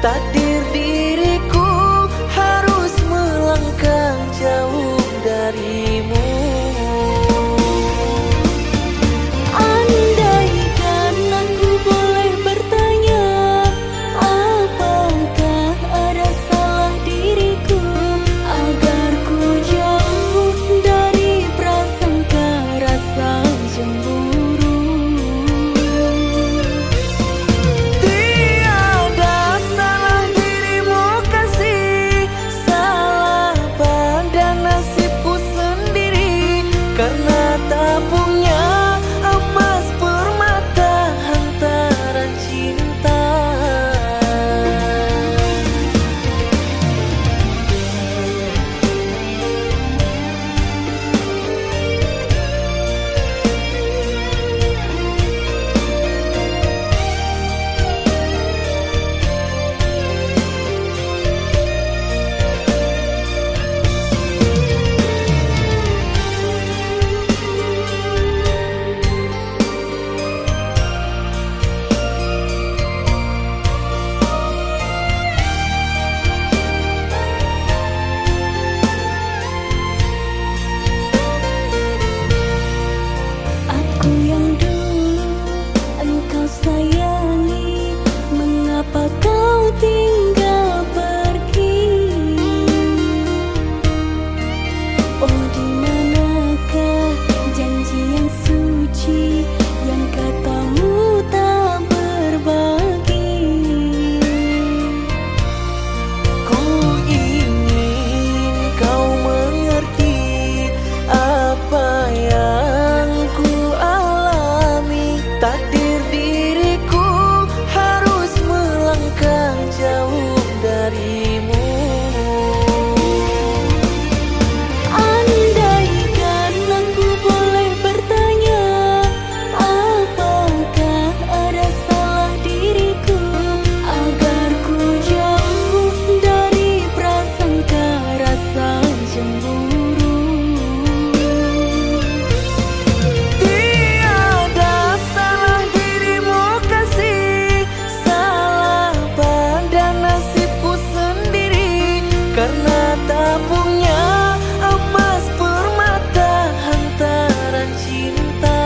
takdir diriku harus melangkah jauh darimu. Andaikan aku boleh bertanya, apakah ada salah diriku agar ku jauh dari prasangka rasa cemburu? Tiada salah dirimu kasih, salah pada nasibku sendiri, karena tak punya emas permata hantaran cinta. Aku yang dulu engkau sayangi, mengapa kau tinggal pergi? Oh, di manakah janji yang suci yang katamu tak berbagi? Ku ingin kau mengerti apa yang ku alami, takdir diriku harus melangkah jauh darimu. Andaikan aku boleh bertanya, apakah ada salah diriku agar ku jauh dari prasangka rasa cemburu? Tiada salah dirimu kasih, salah pada nasibku sendiri, karena tak punya emas permata hantaran cinta.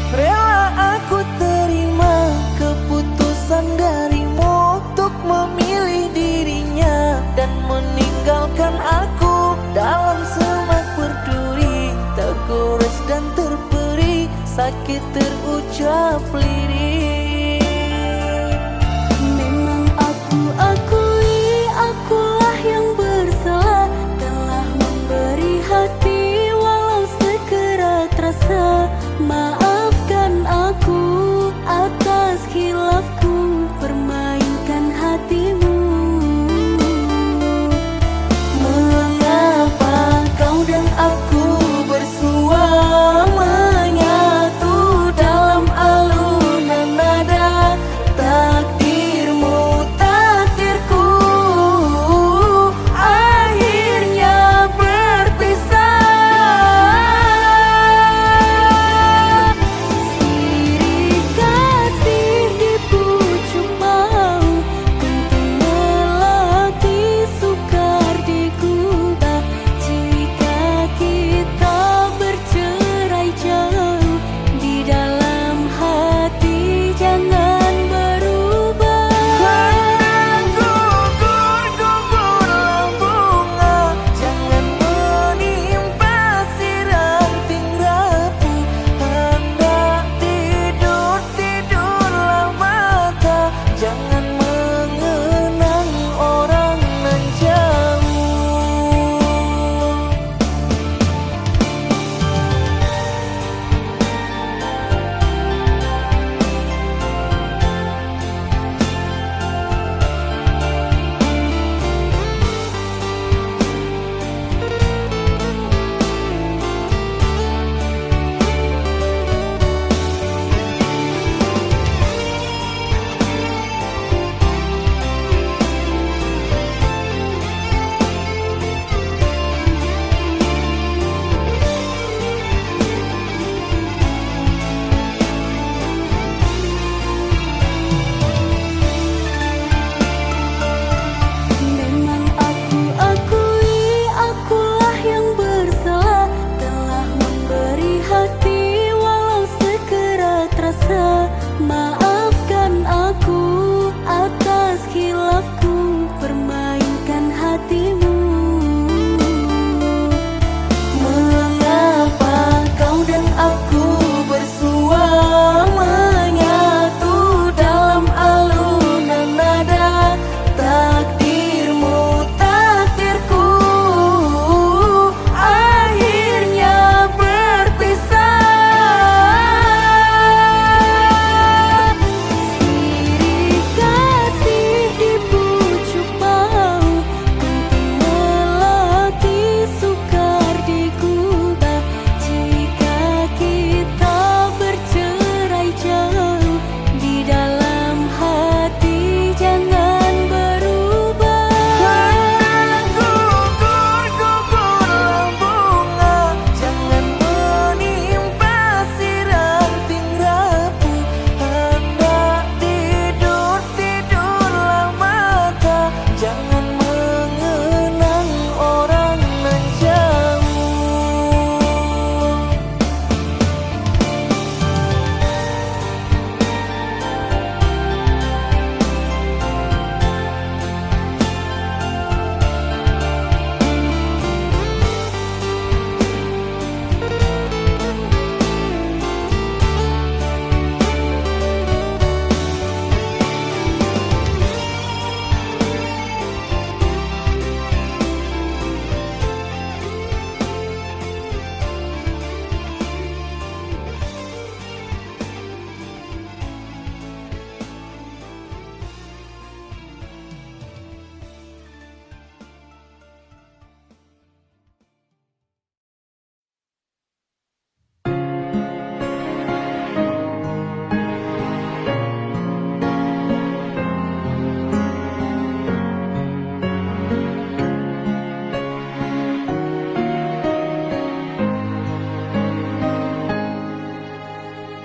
Rela aku terima keputusan darimu untuk memilih dirinya dan meninggalkan aku dalam semak berduri, tergores dan terperi, sakit terucap lirik. Memang aku akui akulah yang bersalah, telah memberi hati walau sekerat rasa. Maafkan aku atas khilafku permainkan hatimu. Mengapa kau dan aku bersua menyatu dalam alunan nada? Takdirmu takdirku,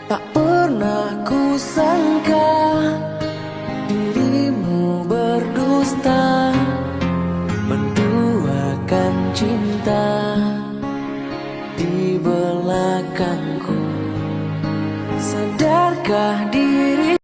Tak pernah ku sangka dirimu berdusta, menduakan cinta di belakangku. Sadarkah diri?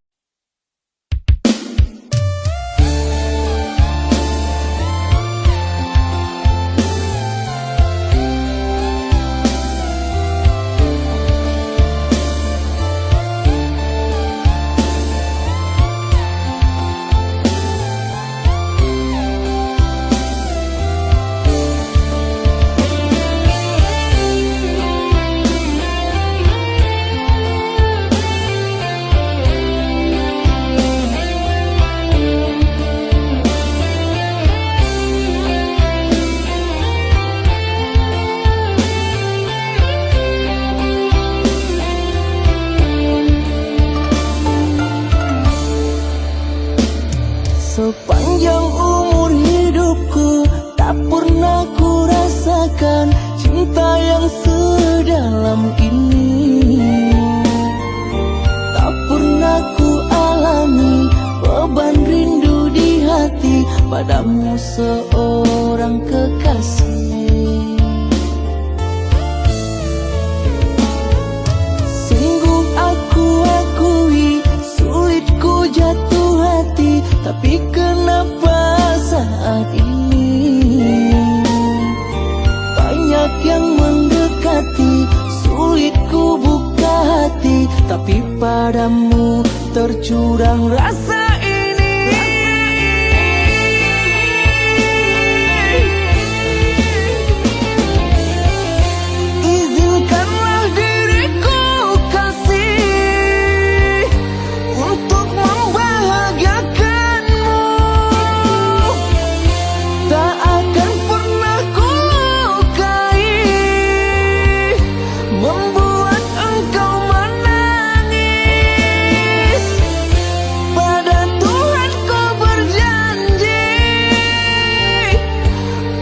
Sepanjang umur hidupku tak pernah ku rasakan cinta yang sedalam ini. Tak pernah ku alami beban rindu di hati padamu seorang kekasih. Sungguh aku akui sulit ku jatuh hati, tapi kenapa saat ini banyak yang mendekati, sulit ku buka hati, tapi padamu tercurang rasa ini. Izinkanlah diriku kasih untuk membahagiakanmu. Tak akan pernah ku lukai, membuat engkau menangis. Pada Tuhan ku berjanji,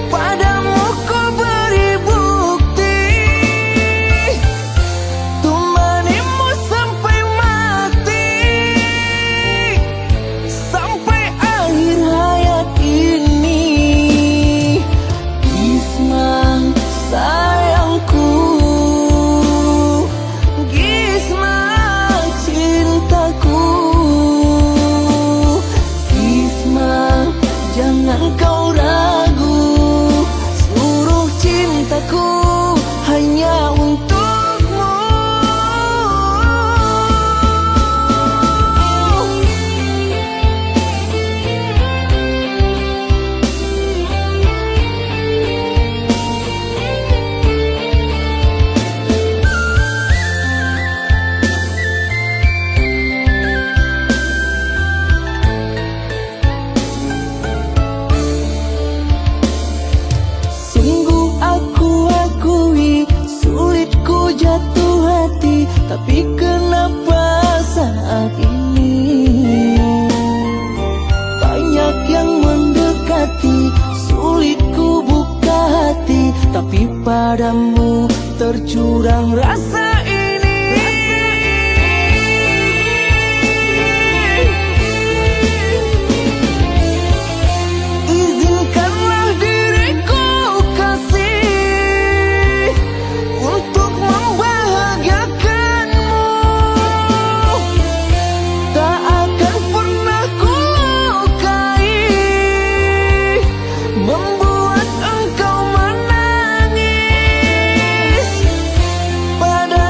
padamu ku beri bukti, temanimu sampai mati, sampai akhir hayat ini. Gisma sayangku, Gisma cintaku, Gisma jangan kau ragu, seluruh cintaku hanya untukmu. Sungguh aku akui sulit ku jatuh hati, tapi kenapa saat ini banyak yang mendekati, sulit ku buka hati, tapi padamu tercurang rasa ini. Izinkanlah diriku kasih untuk membahagiakanmu. Tak akan pernah ku lukai, membuat engkau menangis. Pada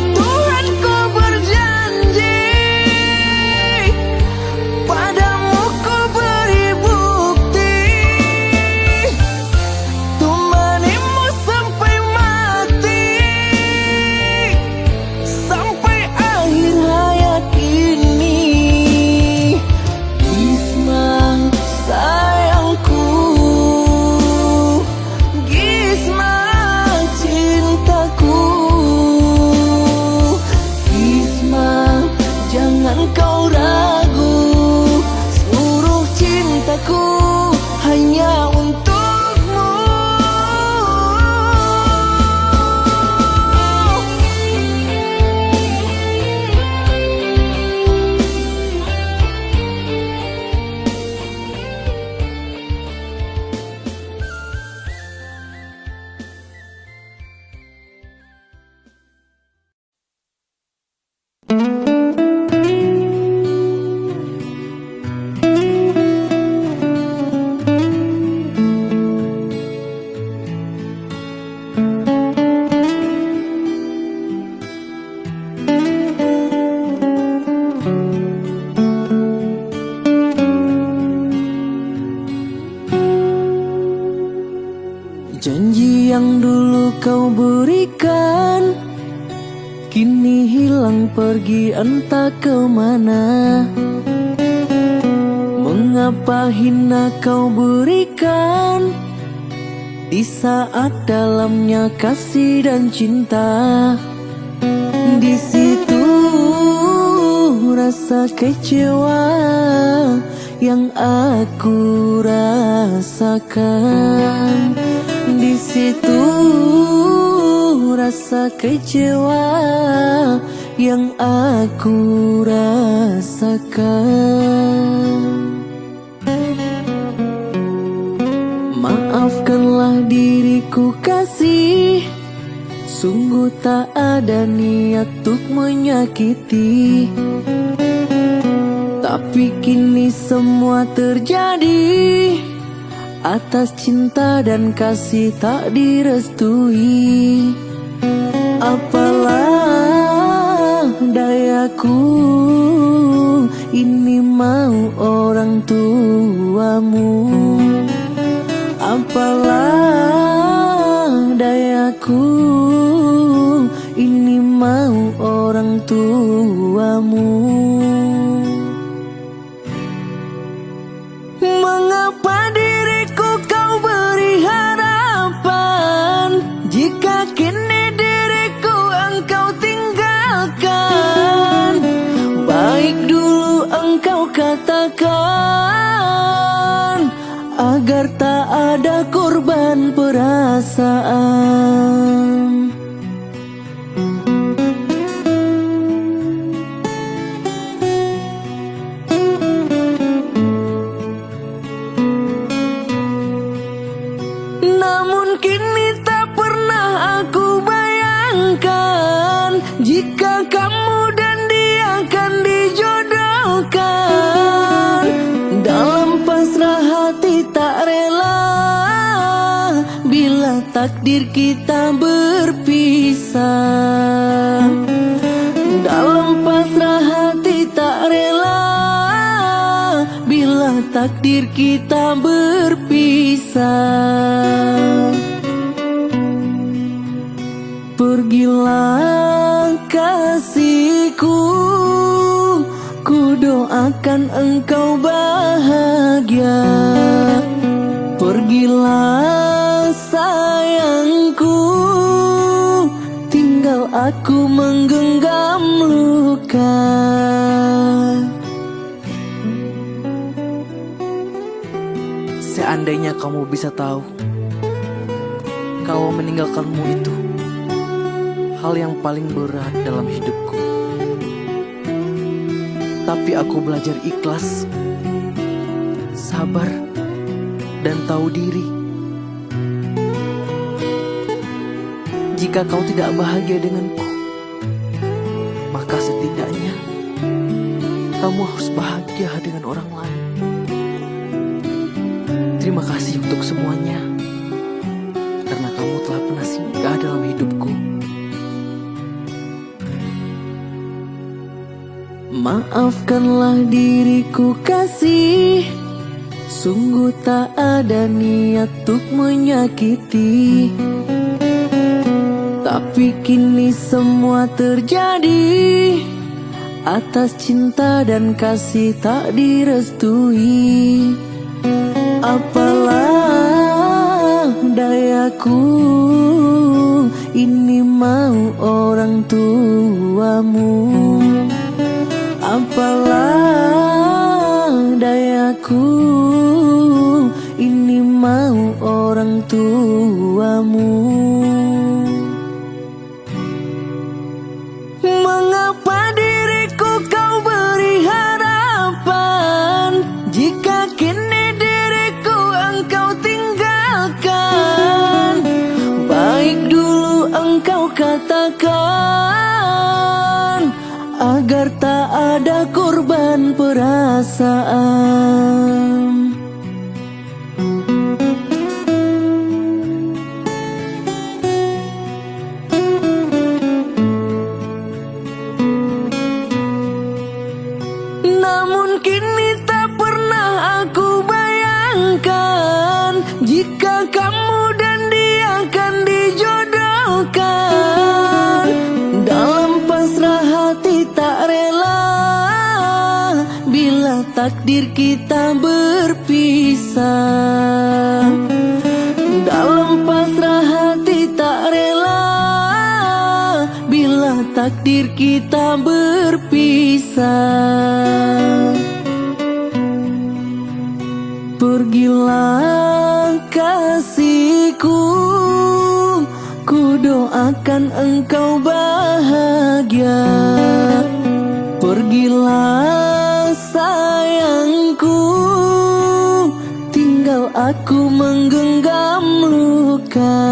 Janji yang dulu kau berikan kini hilang pergi entah kemana. Mengapa hina kau berikan di saat dalamnya kasih dan cinta. Di situ rasa kecewa yang aku rasakan. Di situ rasa kecewa yang aku rasakan. Maafkanlah diriku kasih, sungguh tak ada niat untuk menyakiti. Tapi kini semua terjadi atas cinta dan kasih tak direstui. Apalah dayaku, ini mau orang tuamu. Apalah dayaku, ini mau orang tuamu. Mengapa diriku kau beri harapan jika kini diriku engkau tinggalkan? Baik dulu engkau katakan agar tak ada korban perasaan. Namun kini tak pernah aku bayangkan jika kamu dan dia akan dijodohkan. Dalam pasrah hati tak rela bila takdir kita berpisah. Dalam pasrah hati tak rela bila takdir kita berpisah. Pergilah kasihku, ku doakan engkau bahagia. Pergilah sayangku, tinggal aku menggenggam luka. Seandainya kamu bisa tahu, kalau meninggalkanmu itu hal yang paling berat dalam hidupku. Tapi aku belajar ikhlas, sabar, dan tahu diri. Jika kau tidak bahagia denganku, maka setidaknya kamu harus bahagia dengan orang lain. Terima kasih untuk semuanya, karena kamu telah pernah singgah dalam hidupku. Maafkanlah diriku kasih, sungguh tak ada niat untuk menyakiti. Tapi kini semua terjadi atas cinta dan kasih tak direstui. Apalah dayaku, ini mau orang tuamu. Apalah dayaku, ini mau orang tuamu. Mengapa diriku kau beri harapan jika kini diriku engkau tinggalkan? Baik dulu engkau katakan ada korban perasaan. Namun kini tak pernah aku bayangkan jika kamu dan dia akan dijodohkan. Dalam pasrah hati tak rela bila takdir kita berpisah. Dalam pasrah hati tak rela bila takdir kita berpisah. Pergilah kasihku, ku doakan engkau bahagia. Pergilah sayangku, tinggal aku menggenggam luka.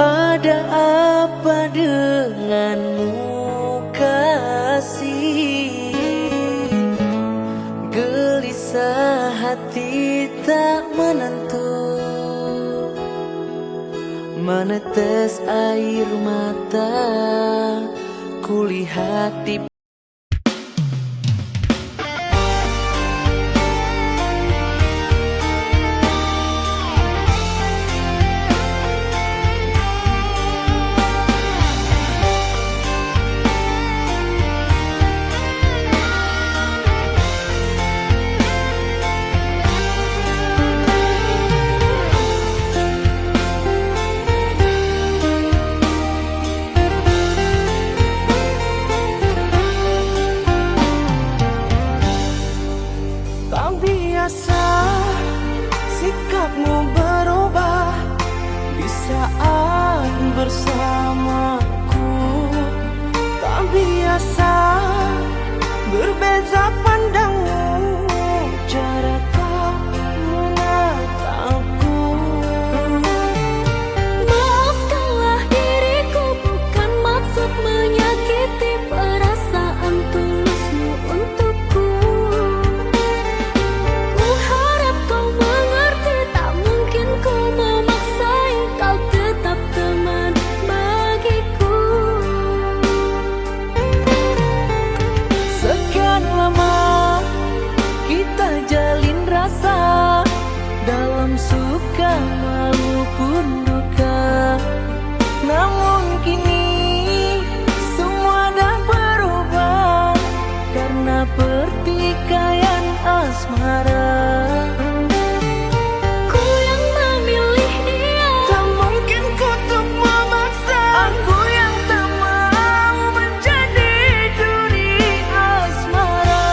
Ada apa denganmu kasih? Gelisah hati tak menentu, menetes air mata, kulihat di sikapmu berubah di saat bersamaku. Tak biasa berbeza pandangmu, cara kau menatapku. Maafkanlah diriku, bukan maksud menyakiti perasaan tulusmu untukku. Ku harap kau mengerti, tak mungkin ku memaksa kau tetap teman bagiku. sekian lama kita jalin rasa, dalam suka maupun duka. Namun kini semua dah berubah karena pertikaian asmara. Ku yang memilih dia, Tak mungkin ku untuk memaksa. Aku yang tak mau menjadi duri asmara.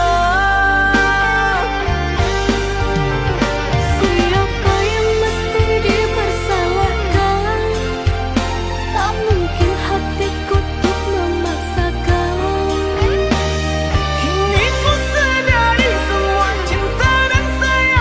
siapa yang mesti dipersalahkan? Tak mungkin hatiku untuk memaksakan. Kini ku sadari semua cinta dan sayang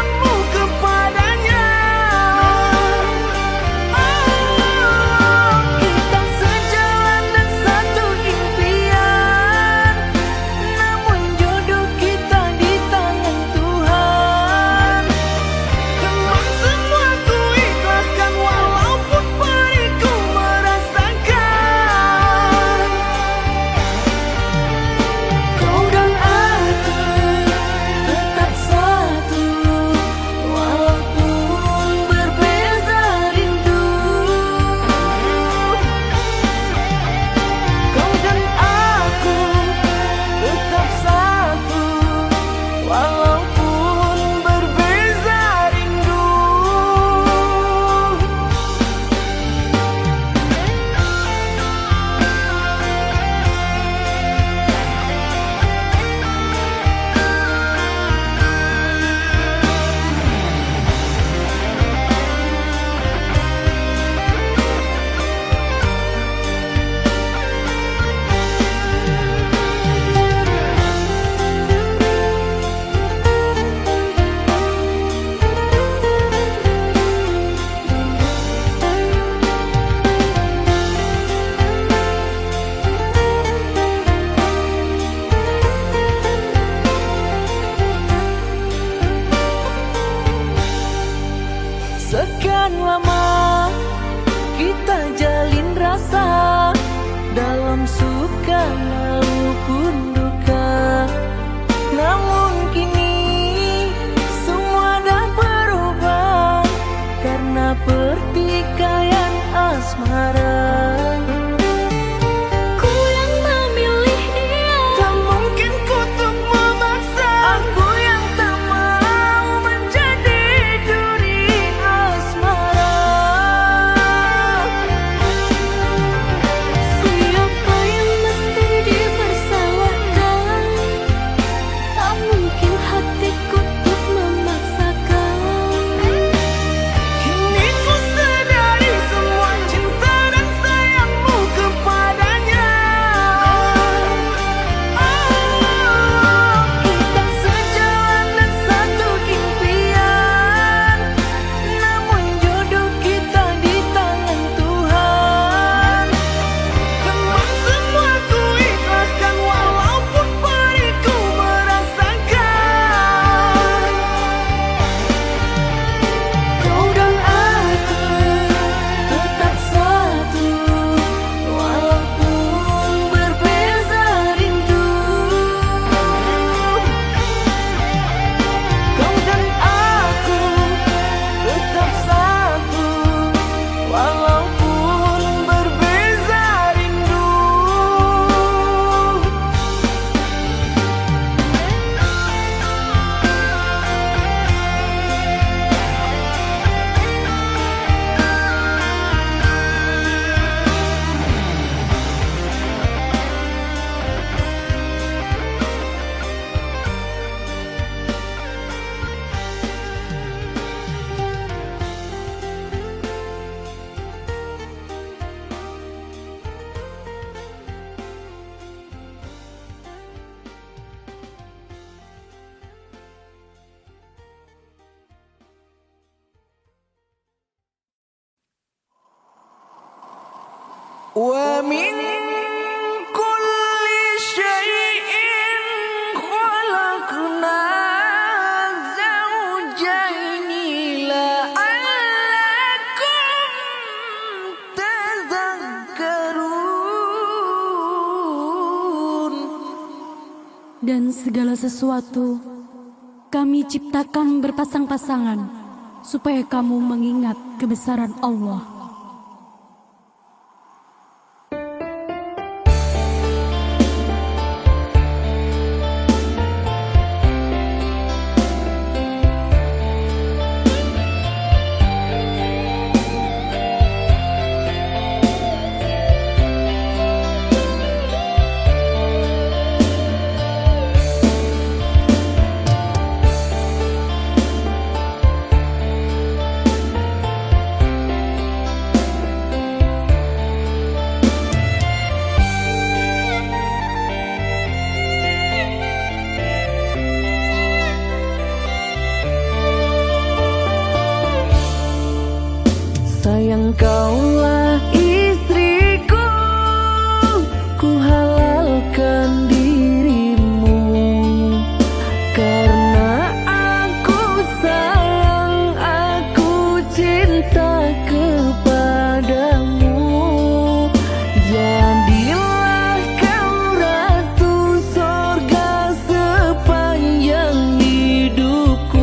sekian lama kita jalin rasa dalam suka maupun duka. Namun kini semua dah berubah karena pertikaian asmara. Ku yang memilih dia, Tak mungkin ku untuk memaksa. Aku yang tak mau menjadi duri asmara. siapa yang mesti dipersalahkan? Tak mungkin hatiku untuk memaksakan. Kini ku sadari semua cinta dan sayangmu kepadanya. Oh, kita sejalan dan satu impian, namun jodoh kita di tangan Tuhan. Teman semua ku ikhlaskan walaupun periku merasakan. Kau dan aku tetap satu walaupun berbeza rindu. Kau dan aku tetap satu walaupun berbeza rindu. ومن كل شيء خلقنا زوجين لعلكم تذكرون. Dan segala sesuatu kami ciptakan berpasang-pasangan supaya kamu mengingat kebesaran Allah. Sayang kaulah istriku, ku halalkan dirimu karena aku sayang, aku cinta kepadamu. Jadilah kau ratu sorga sepanjang hidupku.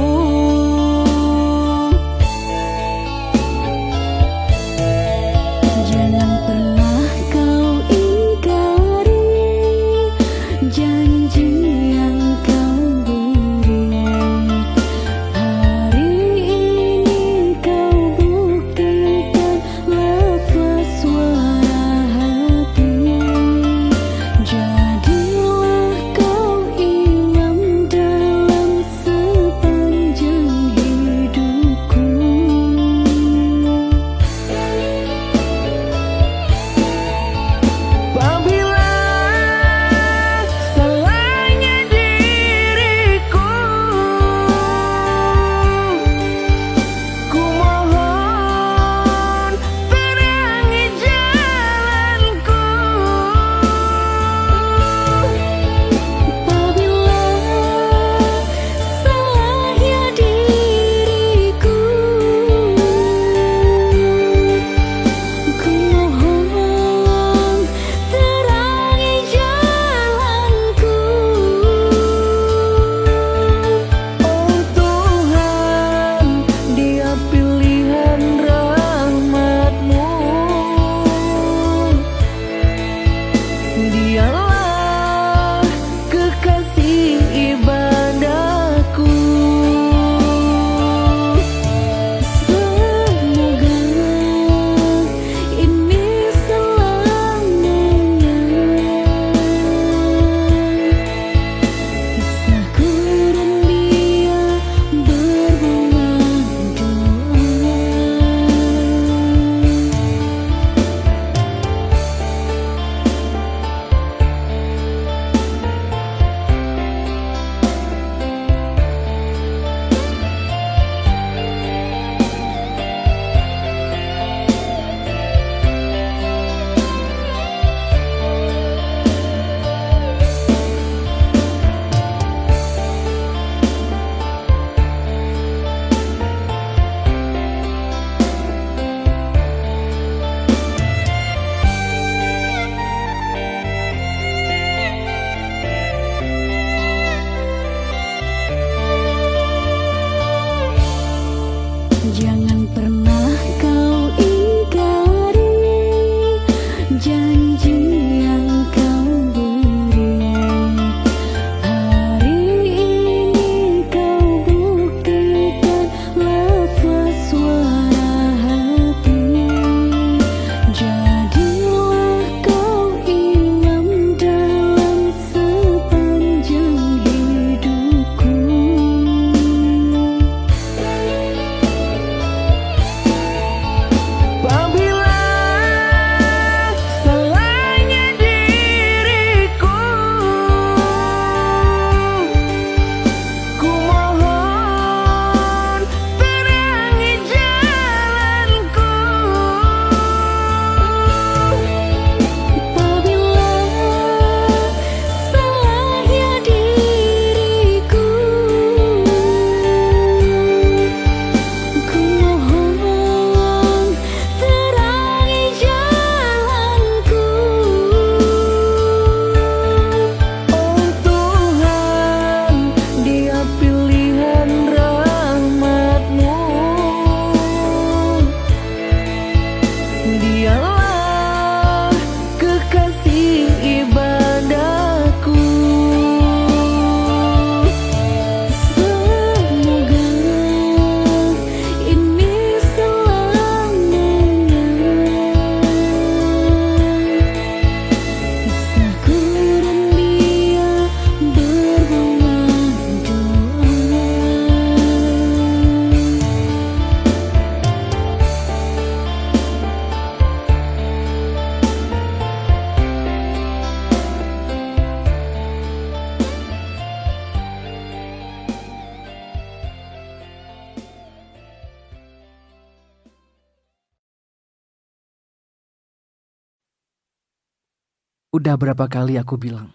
Udah berapa kali aku bilang,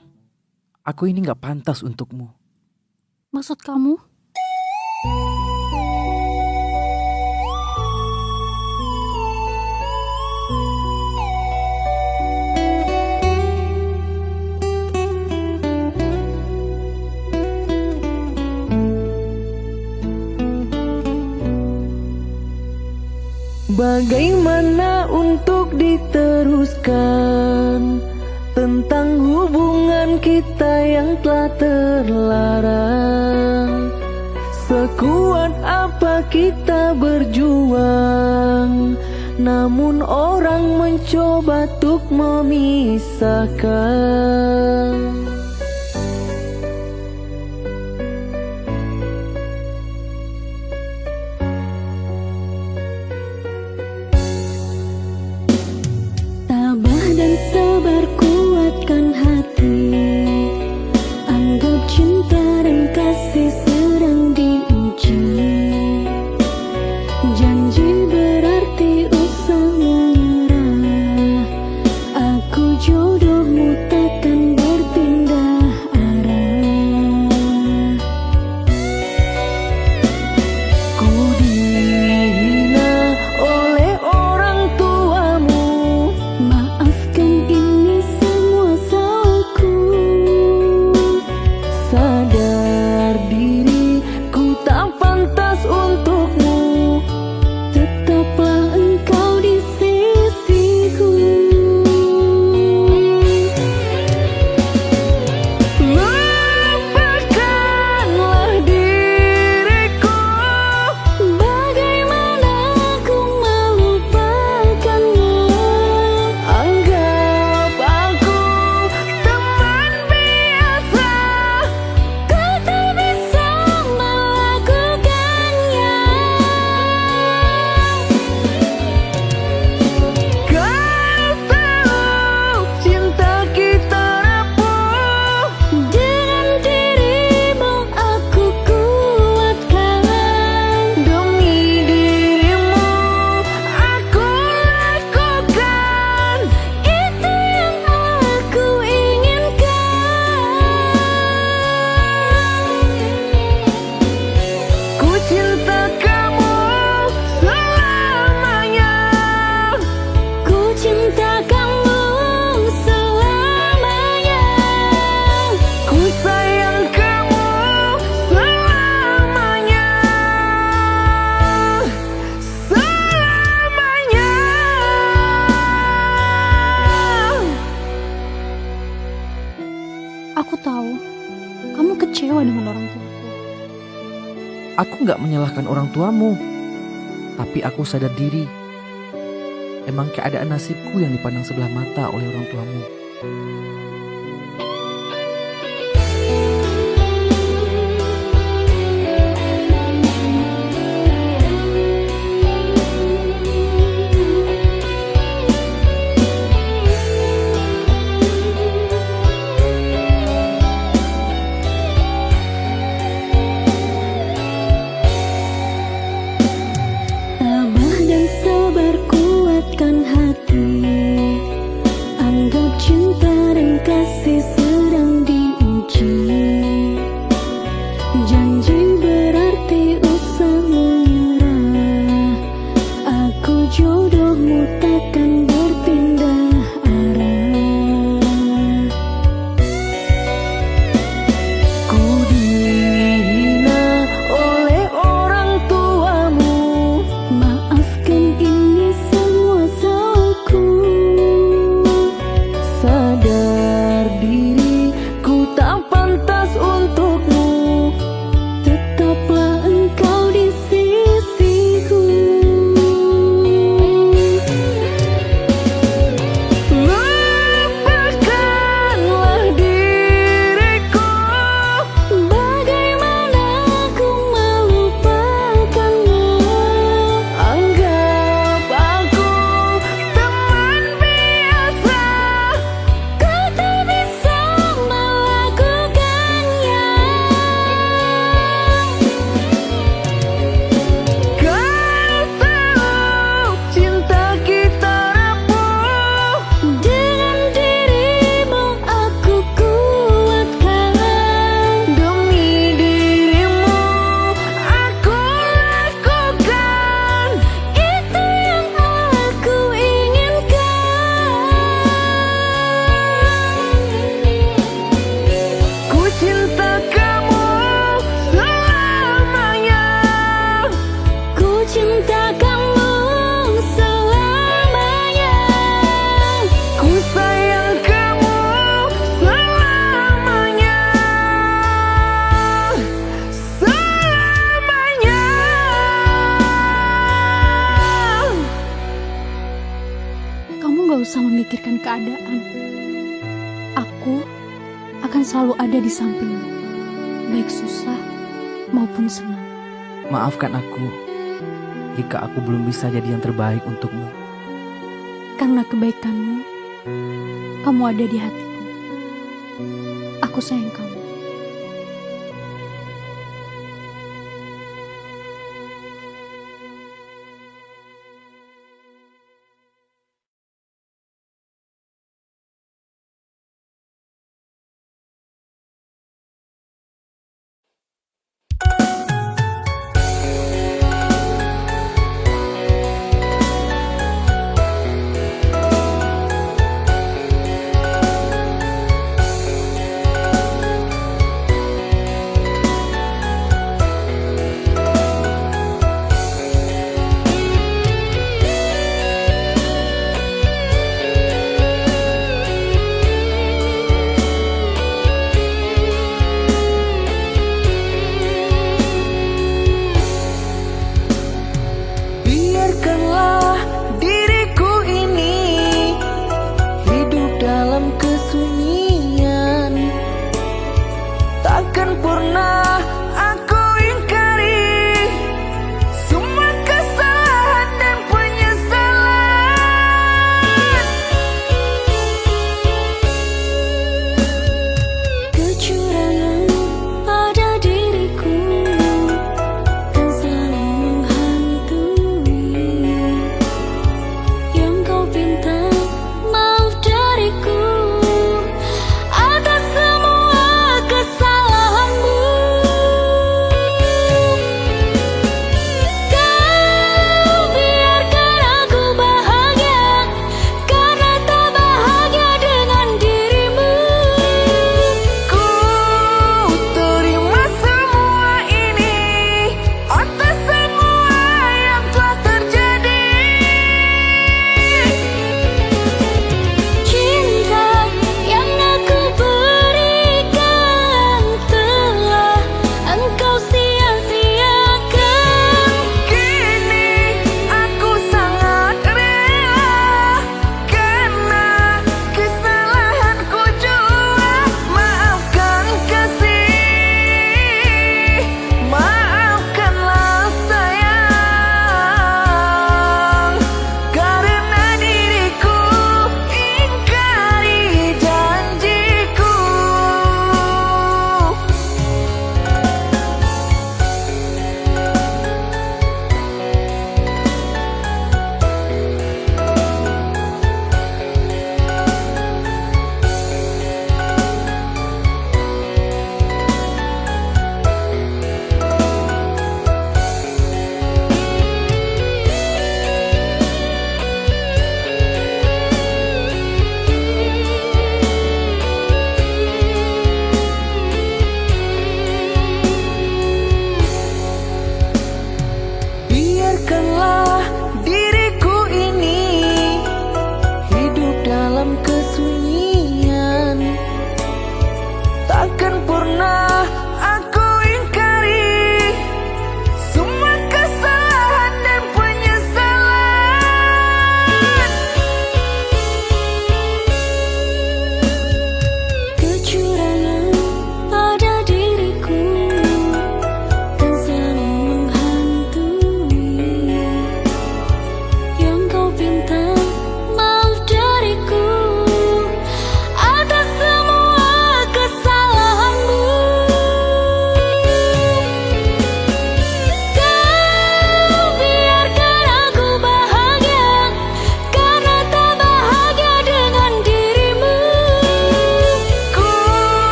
aku ini gak pantas untukmu. Maksud kamu? Bagaimana untuk diteruskan tentang hubungan kita yang telah terlarang? Sekuat apa kita berjuang, namun orang mencoba untuk memisahkan. Dan sabar kuatkan hati, anggap cinta dan kasih sedang diuji. Janji berarti usah menyerah, aku jodohmu takkan berpindah arah. Ku dihina oleh orang tuamu, maafkan ini semua salahku. Sadar diri ku tak pantas untukmu, tetaplah engkau di sisiku. Lupakanlah diriku, bagaimana aku melupakanmu. Anggap aku teman biasa, kau tak bisa melakukannya. Kau tahu cinta kita rapuh, dengan dirimu aku kuatkan. Demi dirimu aku lakukan itu yang aku inginkan. Ku cinta kamu selamanya, ku cinta kamu selamanya, ku sayang kamu selamanya, selamanya. Aku tahu kamu kecewa dengan orang tuaku. Aku gak menyalahkan orang tuamu, tapi aku sadar diri. Emang keadaan nasibku yang dipandang sebelah mata oleh orang tuamu. Tabah dan sabar kuatkan hati, anggap cinta dan kasih sedang diuji. Janji berarti usah menyerah, aku jodohmu takkan berpindah arah. Ku dihina oleh orang tuamu, Maafkan ini semua salahku. sadar diri ku tak pantas untukmu, Tetaplah engkau di sisiku. Gak usah memikirkan keadaan. Aku akan selalu ada di sampingmu, baik susah maupun senang. Maafkan aku jika aku belum bisa jadi yang terbaik untukmu. Karena kebaikanmu, kamu ada di hatiku. Aku sayang kamu.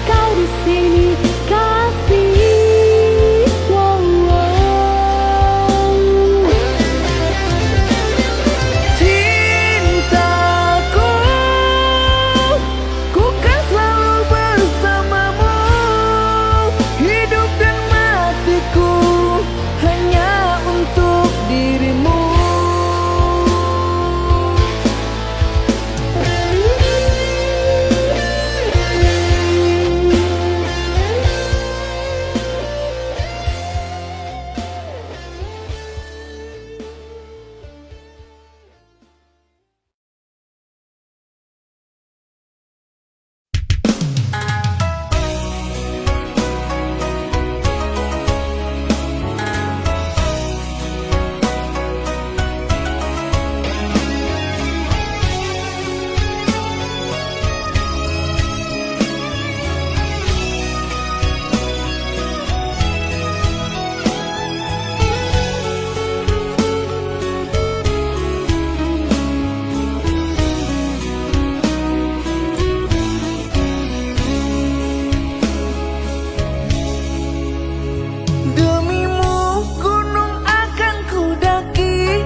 kau di sini kasih. Wow, wow. Cintaku, ku kan selalu bersamamu. Hidup dan matiku hanya untuk dirimu. Demimu gunung akan ku daki,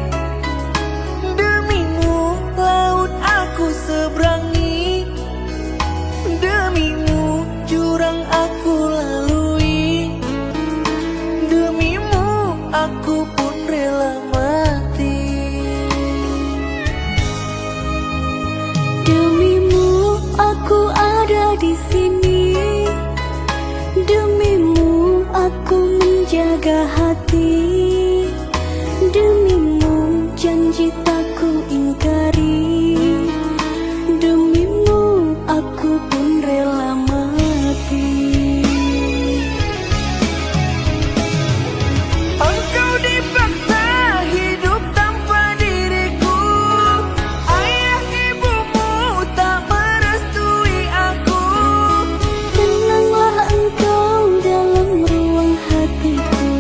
demimu laut aku seberangi, demimu jurang aku lalui, demimu aku pun rela mati. Demimu aku ada di sini, demimu aku menjaga hati, demimu janji tak ku ingkari, demimu aku pun rela mati. Engkau dipaksa hidup tanpa diriku, ayah ibumu tak merestui aku. Tenanglah engkau dalam ruang hatiku,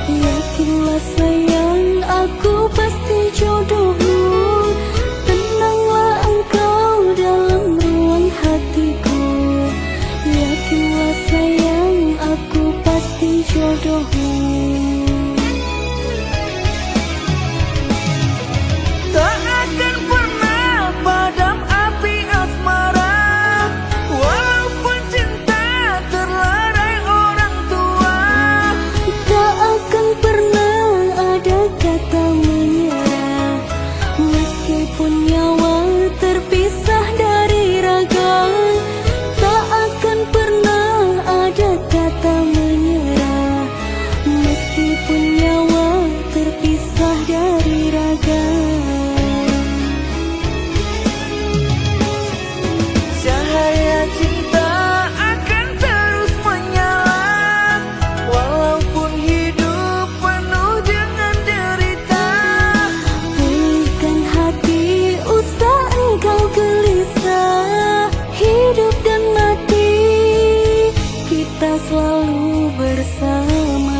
yakinlah sayang aku pasti jodohmu. Tenanglah engkau dalam ruang hatiku, yakinlah sayang aku pasti jodohmu. Tak akan pernah padam api asmara, walaupun cinta terlarai orang tua. Tak akan pernah ada kata menyerah, meskipun nyawa terpisah dari raga. Tak akan pernah ada kata menyerah, meskipun nyawa terpisah dari raga. Cahaya cinta akan terus menyala, walaupun hidup penuh dengan derita. Pulihkan hati, usah engkau gelisah. Hidup dan mati, kita selalu bersama.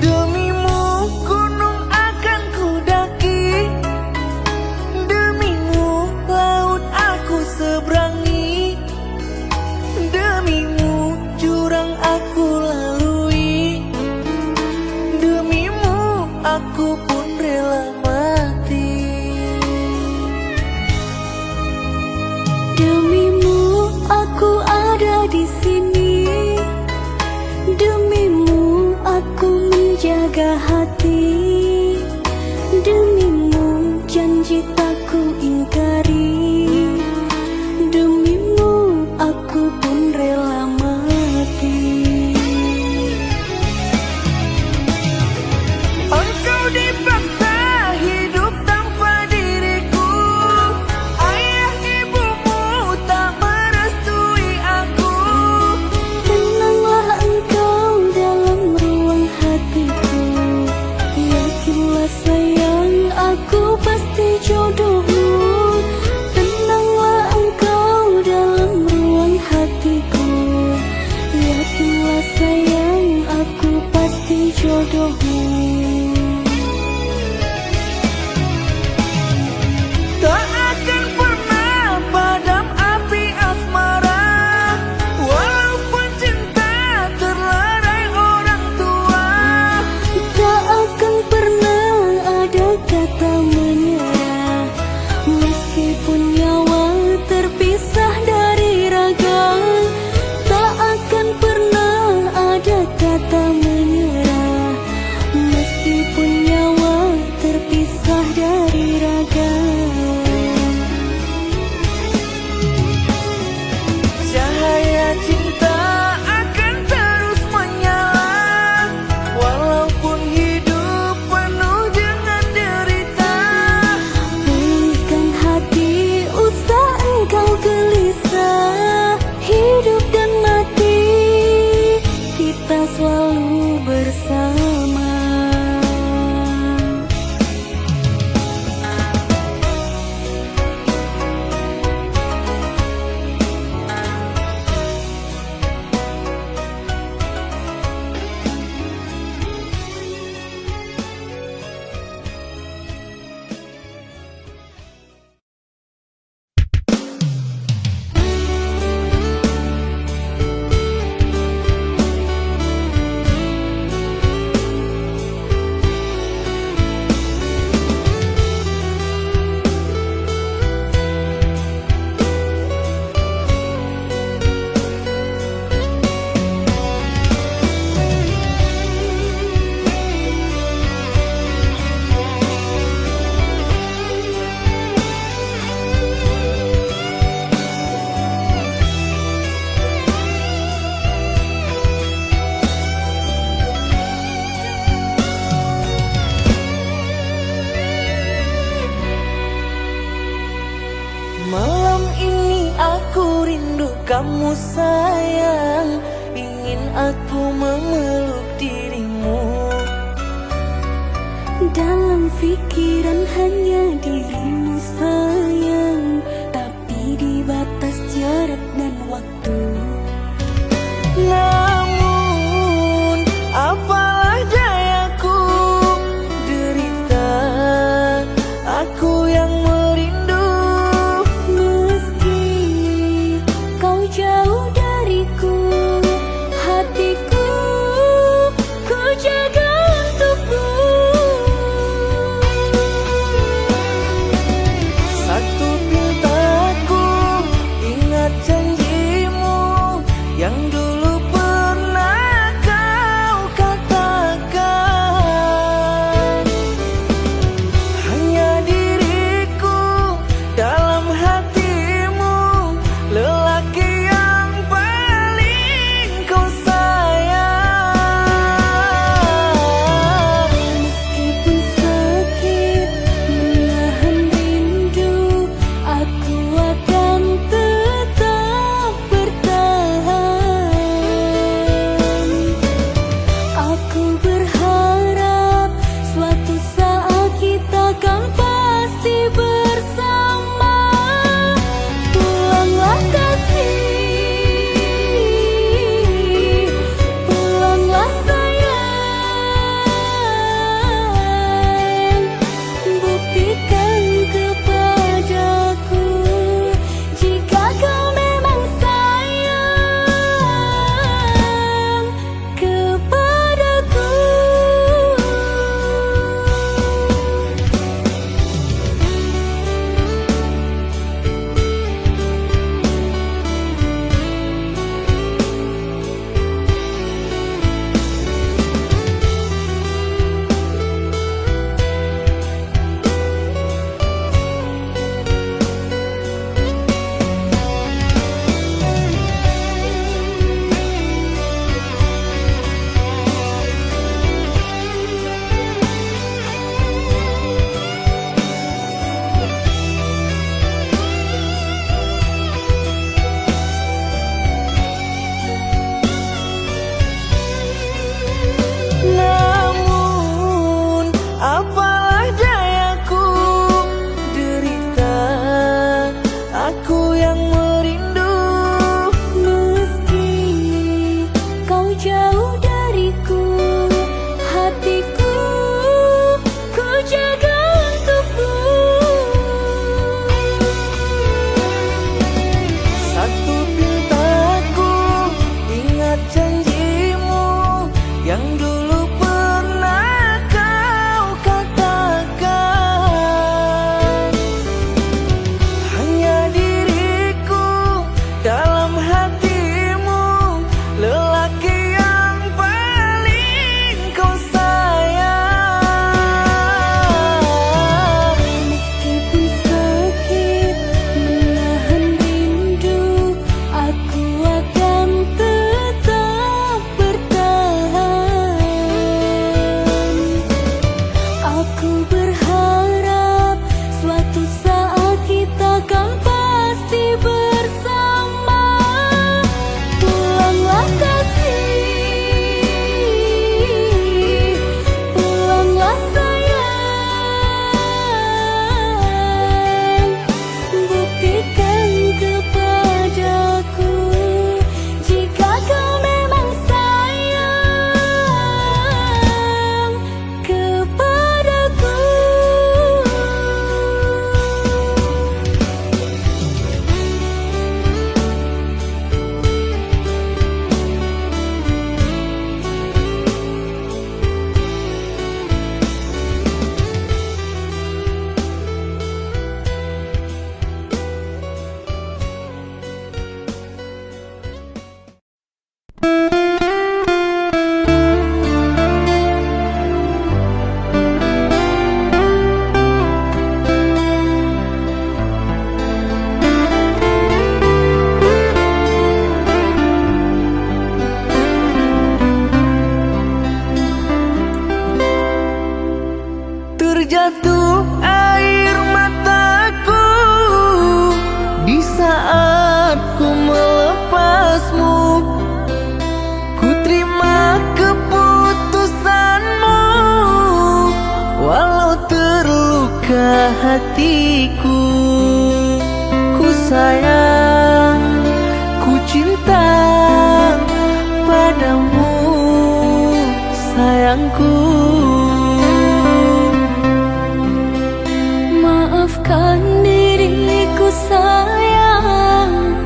Demimu gunung akan ku daki, demimu laut aku seberangi, demimu jurang aku lalui, demimu aku pun rela mati. Demimu aku ada di sini, demimu aku menjaga hati, demimu janji tak ku ingkari, demimu aku pun rela mati. Engkau dipaksa hidup kata menyerah. Meskipun nyawa terpisah dari raga, tak akan pernah ada kata menyerah. Meskipun nyawa terpisah dari raga. Cahaya cinta akan terus menyala, walaupun hidup penuh dengan derita. Pulihkan hati, usah engkau gelisah. Hidup dan mati, kita selalu bersama. Malam ini aku rindu kamu sayang, ingin aku memeluk dirimu. Dalam pikiran hanya dirimu sayang, tapi di batas jarak dan waktu. Namun apalah dayaku derita, aku yang merindu. Meski kau jauh dariku, hatiku ku jaga untukmu. buka hatiku. Ku sayang, ku cinta padamu, sayangku. Maafkan diriku sayang,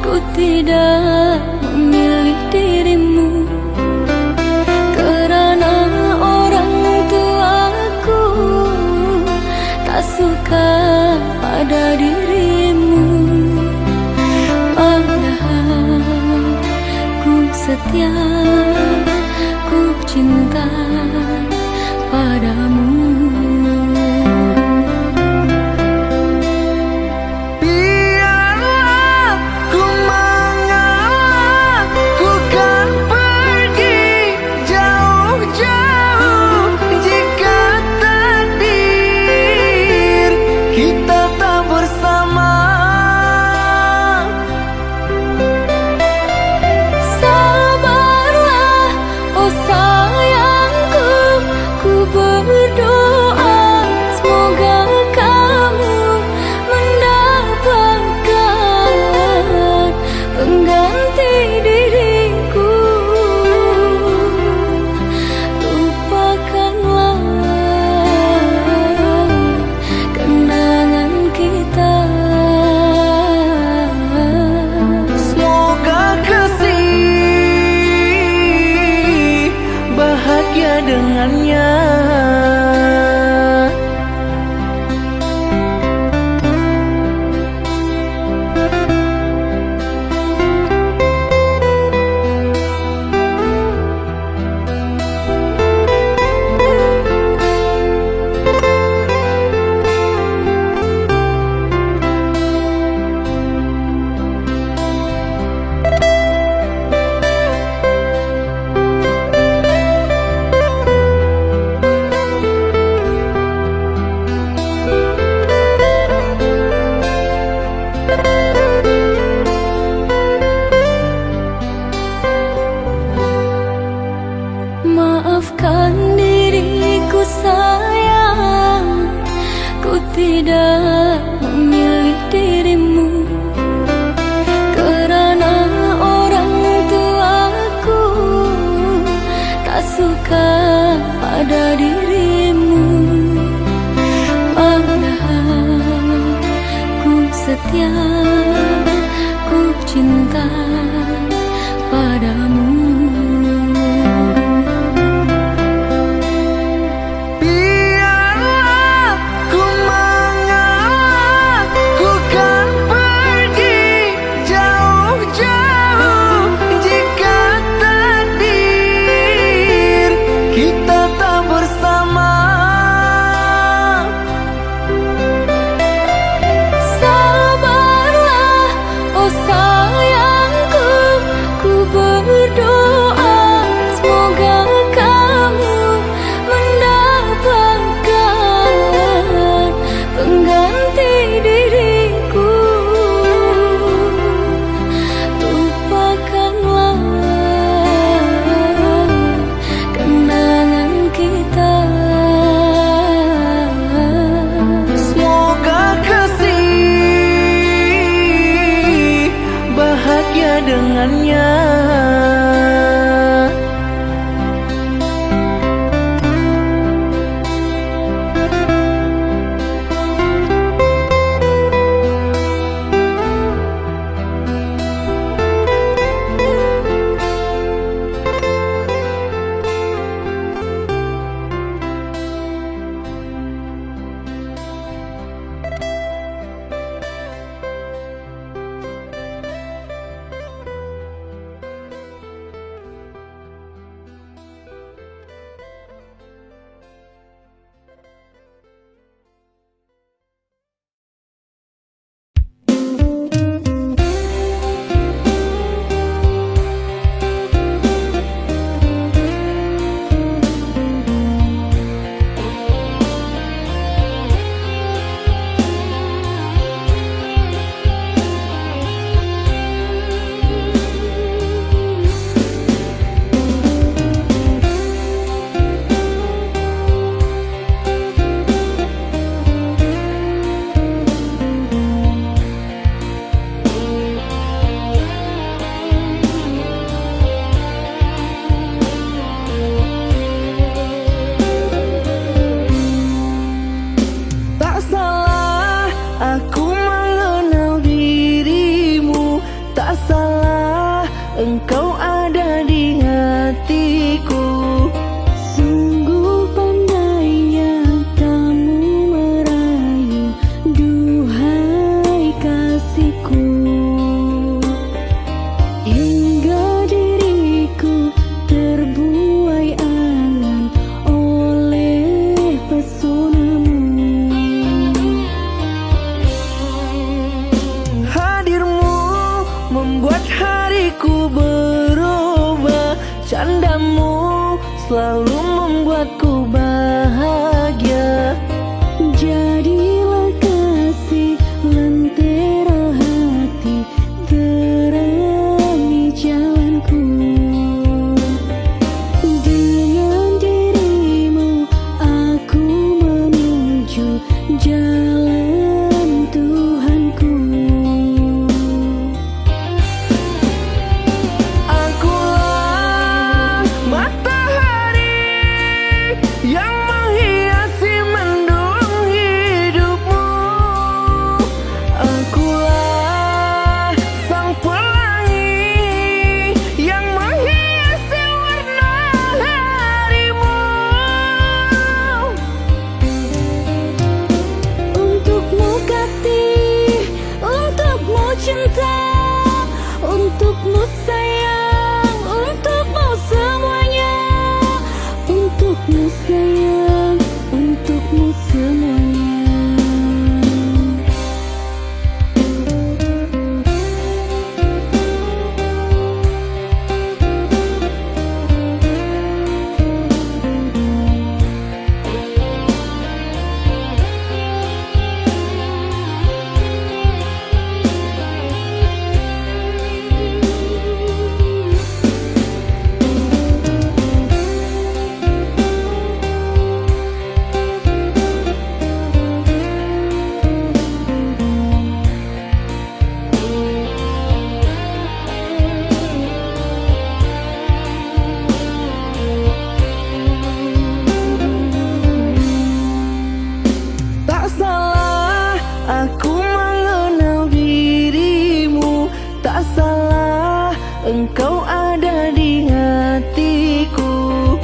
ku tidak memilih dirimu. Karena orang tuaku tak suka pada dirimu. Padahal ku setia, ku cinta padamu. Biarlah ku mengalah, ku kan pergi jauh-jauh. Jika takdir kita tak bersama, Sabarlah, oh sayangku, ku berdoa semoga kamu mendapatkan pengganti diriku. Lupakanlah kenangan kita. semoga kasih bahagia dengannya. Maafkan diriku sayang, ku tidak memilih dirimu. Karena orang tuaku tak suka pada dirimu. Padahal ku setia, ku cinta padamu. Biarlah ku mengalah, ku kan pergi jauh-jauh. Jika takdir kita tak bersama, Sabarlah, oh sayangku, ku berdoa semoga kamu mendapatkan pengganti diriku. Lupakanlah kenangan kita. semoga kasih bahagia dengannya. aku mengenal dirimu. Tak salah engkau ada di hatiku. Sungguh pandainya kamu merayu, duhai kasihku. Hingga diriku terbuai angan oleh pesonamu. Hadirmu membuat hariku berubah. Candamu selalu membuatku bahagia. Jadilah kasih lentera hati, terangi jalanku. Dengan dirimu aku menuju jalan Tuhanku. Akulah matahari yang menghiasi mendung hidupmu. Akulah sang pelangi yang menghiasi warna harimu. Untukmu kasih, untukmu cinta, untukmu sayang, untukmu semuanya. Untukmu sayang, untukmu semuanya. Tak salah aku mengenal dirimu. Tak salah engkau ada di hatiku.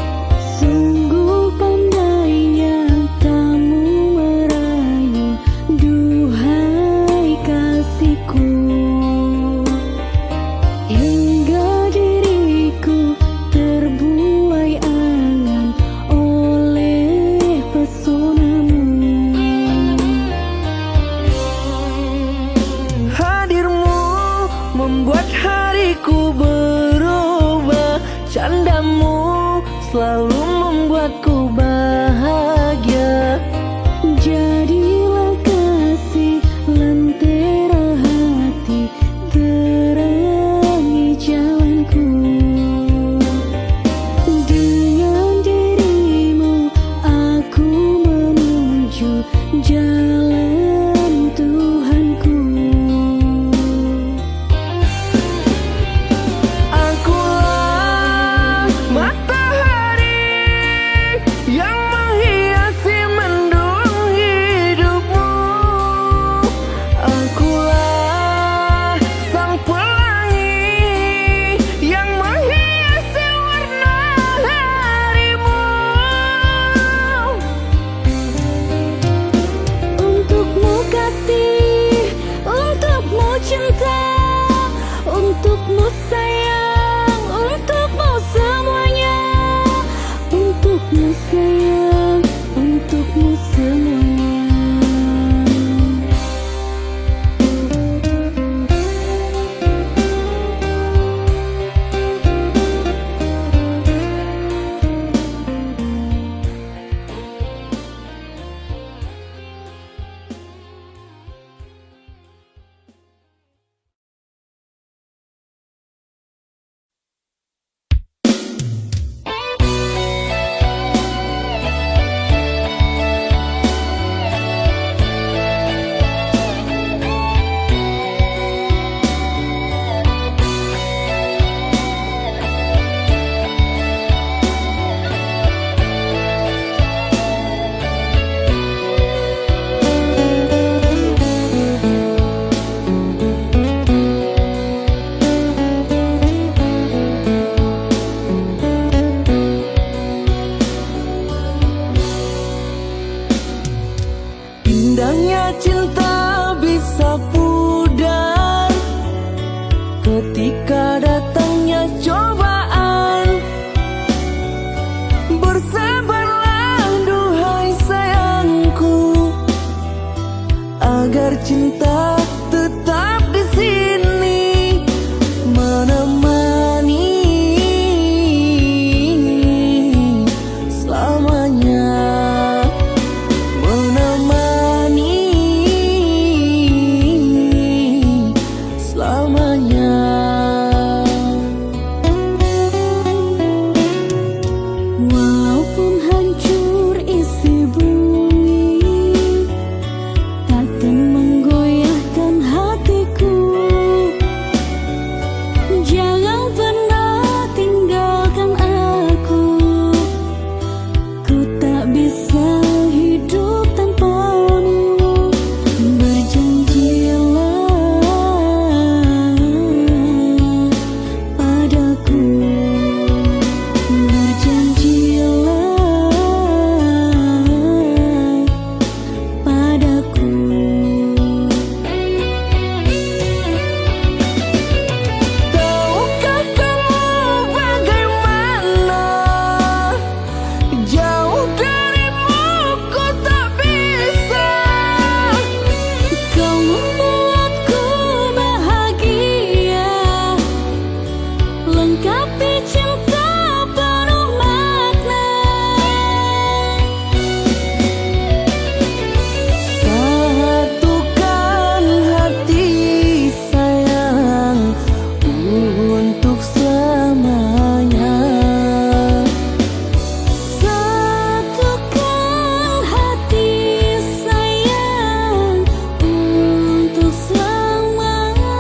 Sungguh pandainya kamu merayu, duhai kasihku. Hingga diriku terbuai angan oleh pesonamu. Hadirmu membuat hariku berubah. Candamu selalu membuatku bahagia. Jadilah kasih lentera hati, terangi jalanku. Dengan dirimu aku menuju jalan Tuhanku. Akulah matahari yang menghiasi mendung hidupmu. Akulah sang pelangi yang menghiasi warna harimu. Untukmu cinta bisa pudar ketika datangnya cobaan. Bersabarlah duhai sayangku, agar cinta tetap di sini menemani selamanya, menemani selamanya. Walaupun hancur isi bumi, takkan menggoyahkan hatiku. Jangan pernah tinggalkan aku, ku tak bisa hidup tanpamu. Berjanjilah padaku, berjanjilah padaku. Tahukah kamu bagaimana jauh darimu ku tak bisa. Kau membuatku bahagia, lengkapi cinta penuh makna. Satukan hati sayang untuk selamanya. Satukan hati sayang untuk selamanya.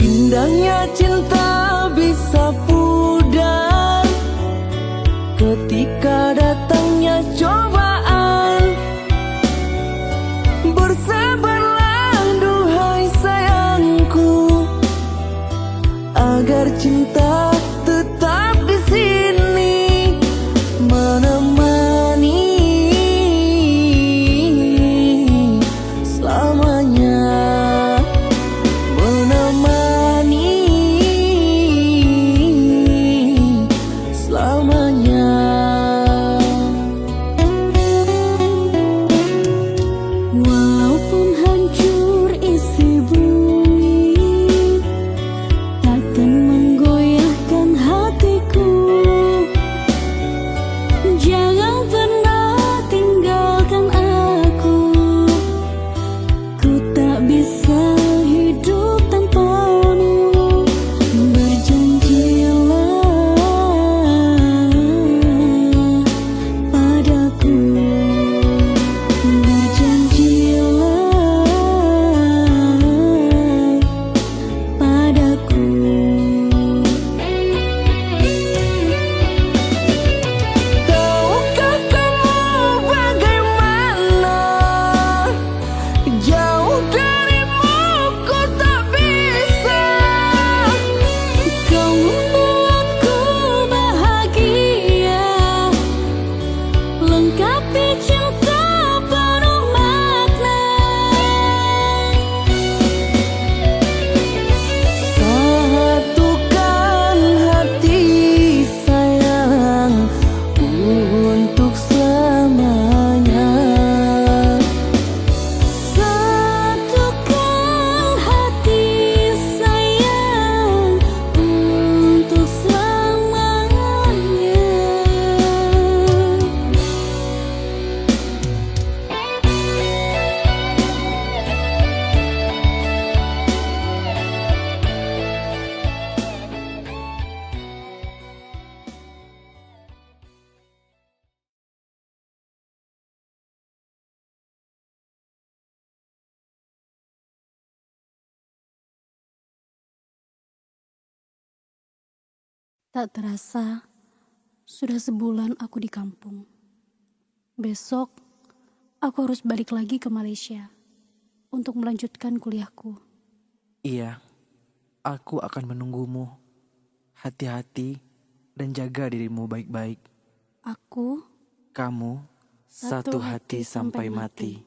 Indahnya cinta bisa pudar ketika datangnya cobaan. Bersabarlah duhai sayangku, agar cinta tetap di sini menemani selamanya, menemani selamanya. Walaupun hancur isi bumi, takkan menggoyahkan hatiku. Tak terasa, sudah sebulan aku di kampung. Besok, aku harus balik lagi ke Malaysia untuk melanjutkan kuliahku. Iya, aku akan menunggumu. Hati-hati dan jaga dirimu baik-baik. Aku Kamu satu hati sampai mati.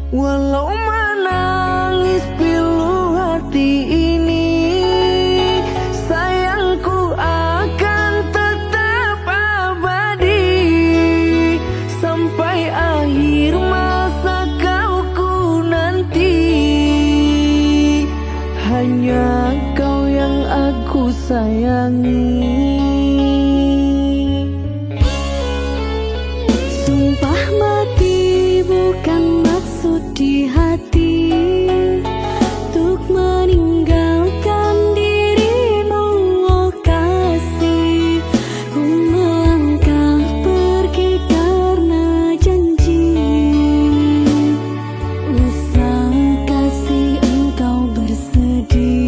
Walau menangis pilu hati ini, sayangku akan tetap abadi. Sampai akhir masa kau nanti, hanya kau yang aku sayangi. sumpah mati bukan maksud di hati untuk meninggalkan dirimu, oh kasih. Ku melangkah pergi karena janji, usah kasih engkau bersedih.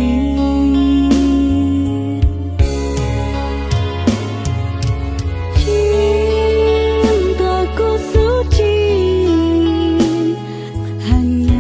Cintaku suci hanya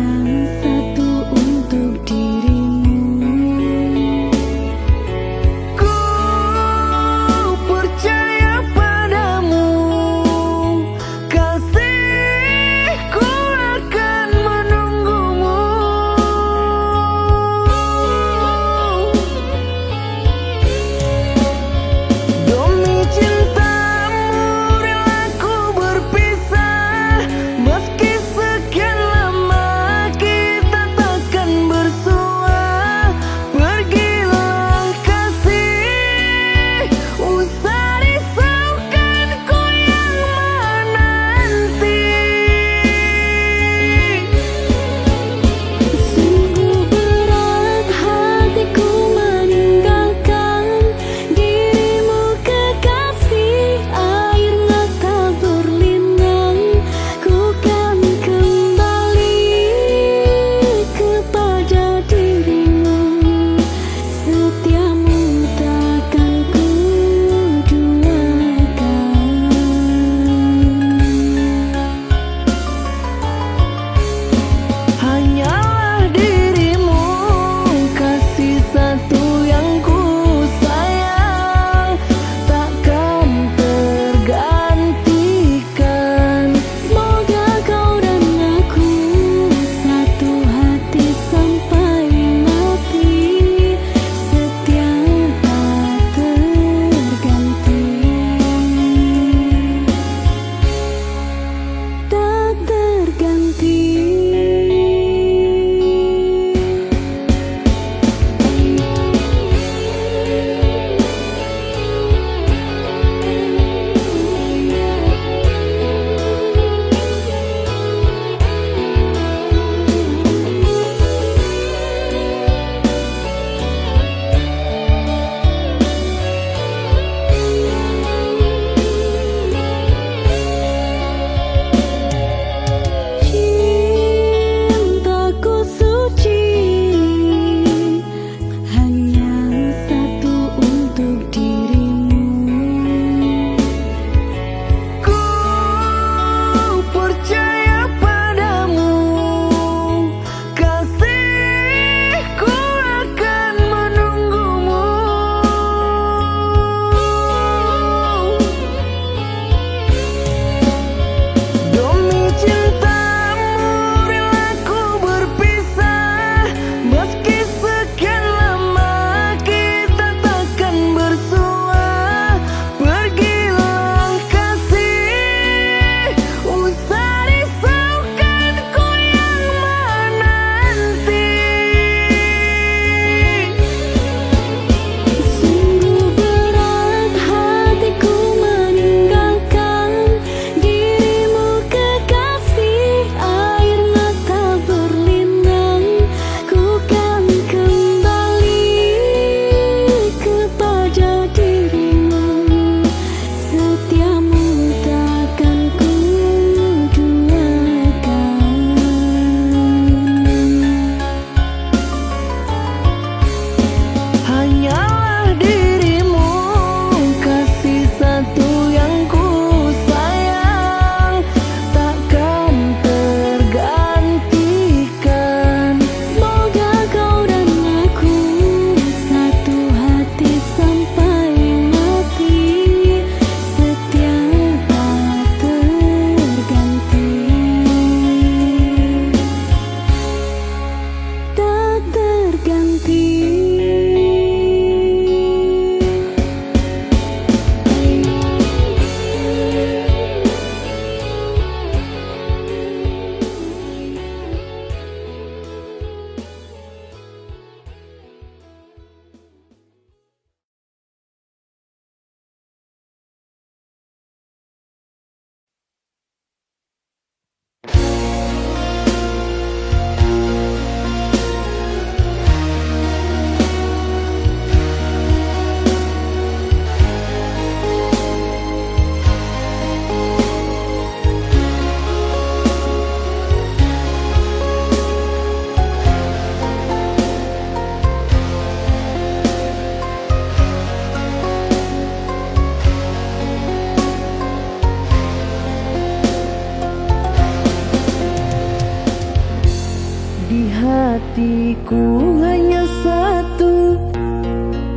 hatiku hanya satu,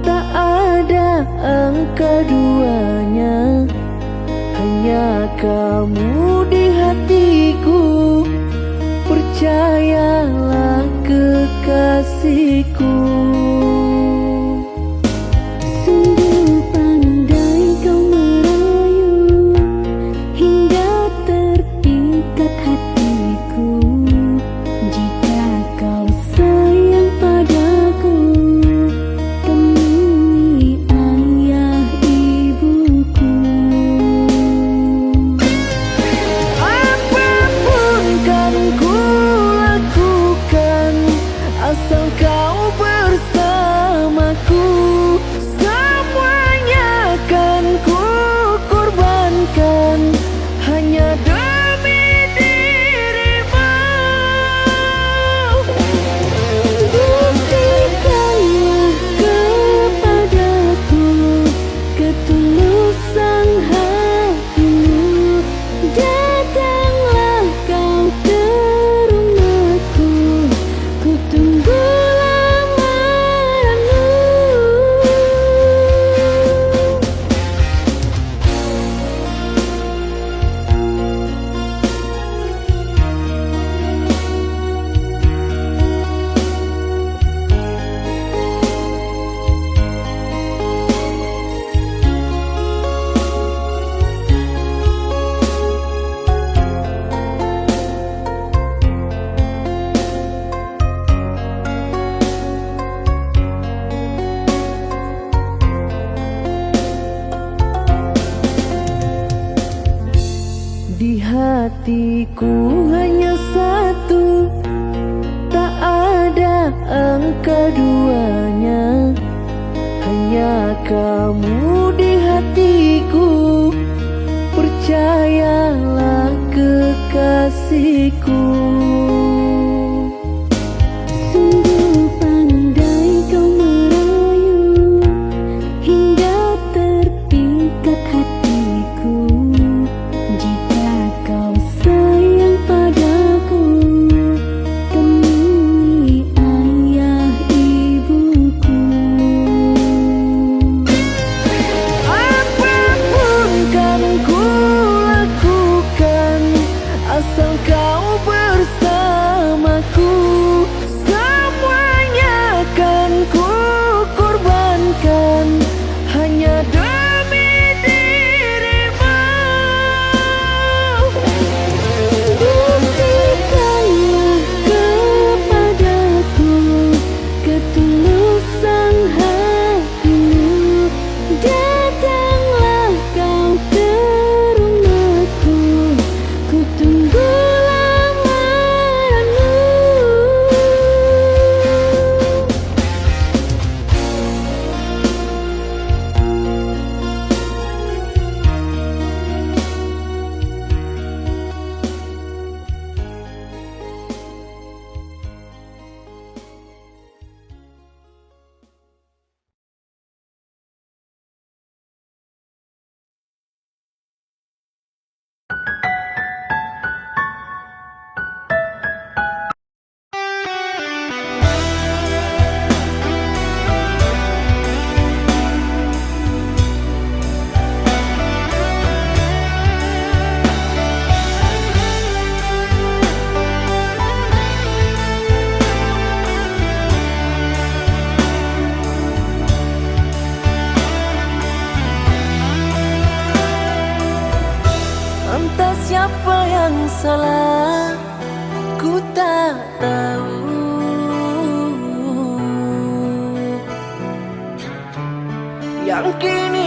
tak ada angka duanya. Hanya kamu di hatiku, percayalah kekasihku. Sungguh pandai kau merayu hingga terpikat hatiku. Jika kau sayang padaku, temui ayah ibuku. Apapun kan ku lakukan asal kau bersamaku. Semuanya kan ku korbankan hanya demi dirimu. Buktikanlah kepadaku ketulusan hatimu. Datanglah kau ke rumahku, ku tunggu lamaranmu. Di hatiku hanya satu, tak ada angka duanya. Hanya kamu di hatiku, percayalah kekasihku. Sungguh pandai kau merayu hingga terpikat hatiku. Jika kau sayang padaku, temui ayah ibuku. Apapun kan ku lakukan asal kau bersamaku. Semuanya kan ku korbankan hanya demi dirimu. Buktikanlah kepadaku ketulusan hatimu. Datanglah kau ke rumahku, ku tunggu lamaranmu. Entah siapa yang salah, ku tak tahu. Yang kini